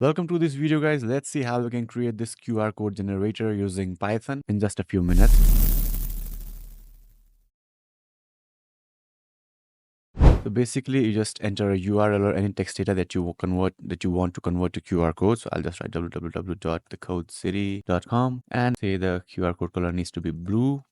Welcome to this video, guys. Let's see how we can create this QR code generator using Python in just a few minutes. So basically you just enter a URL or any text data that you want to convert to QR code. So I'll just write www.thecodecity.com and say the QR code color needs to be blue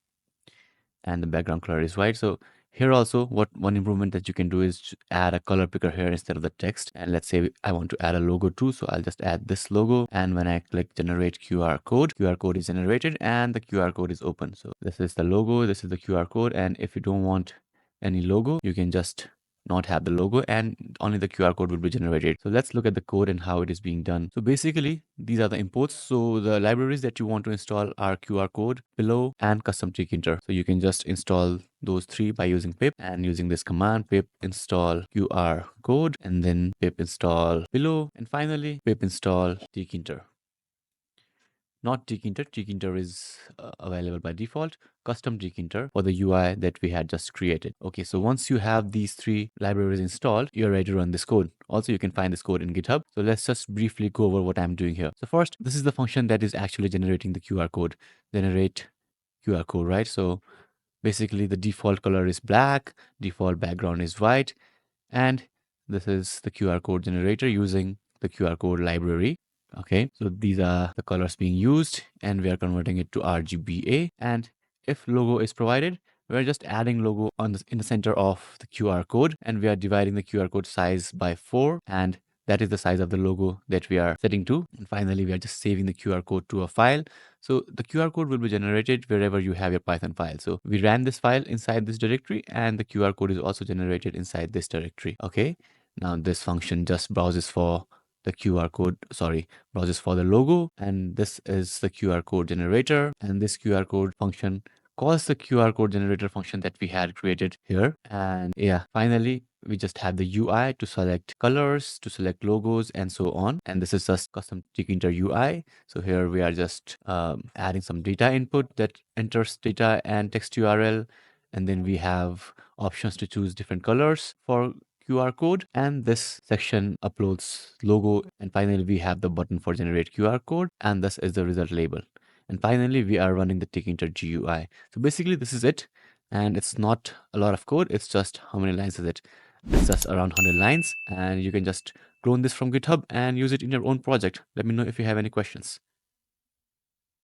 and the background color is white. So here also one improvement that you can do is add a color picker here instead of the text. And let's say I want to add a logo too. So I'll just add this logo. And when I click generate QR code is generated and the QR code is open. So this is the logo, this is the QR code. And if you don't want any logo, you can just not have the logo and only the QR code will be generated. So let's look at the code and how it is being done. So basically these are the imports. So the libraries that you want to install are QR code, Pillow and custom tkinter. So you can just install those three by using pip and using this command pip install QR code and then pip install Pillow and finally pip install tkinter. Not tkinter. Tkinter is available by default. Custom tkinter for the UI that we had just created. Okay, so once you have these three libraries installed, you're ready to run this code. Also, you can find this code in GitHub. So let's just briefly go over what I'm doing here. So first, this is the function that is actually generating the QR code. Generate QR code, right? So basically the default color is black, default background is white, and this is the QR code generator using the QR code library. Okay, so these are the colors being used and we are converting it to RGBA. And if logo is provided, we're just adding logo in the center of the QR code and we are dividing the QR code size by 4 and that is the size of the logo that we are setting to. And finally, we are just saving the QR code to a file. So the QR code will be generated wherever you have your Python file. So we ran this file inside this directory and the QR code is also generated inside this directory. Okay, now this function just browses for the QR code, browses for the logo, and this is the QR code generator, and this QR code function calls the QR code generator function that we had created here. And yeah, finally we just have the UI to select colors, to select logos, and so on. And this is just custom tkinter UI. So here we are just adding some data input that enters data and text URL, and then we have options to choose different colors for QR code, and this section uploads logo, and finally we have the button for generate QR code, and this is the result label. And finally we are running the tkinter GUI. So basically this is it, and it's not a lot of code, it's just how many lines is it? It's just around 100 lines, and you can just clone this from GitHub and use it in your own project. Let me know if you have any questions.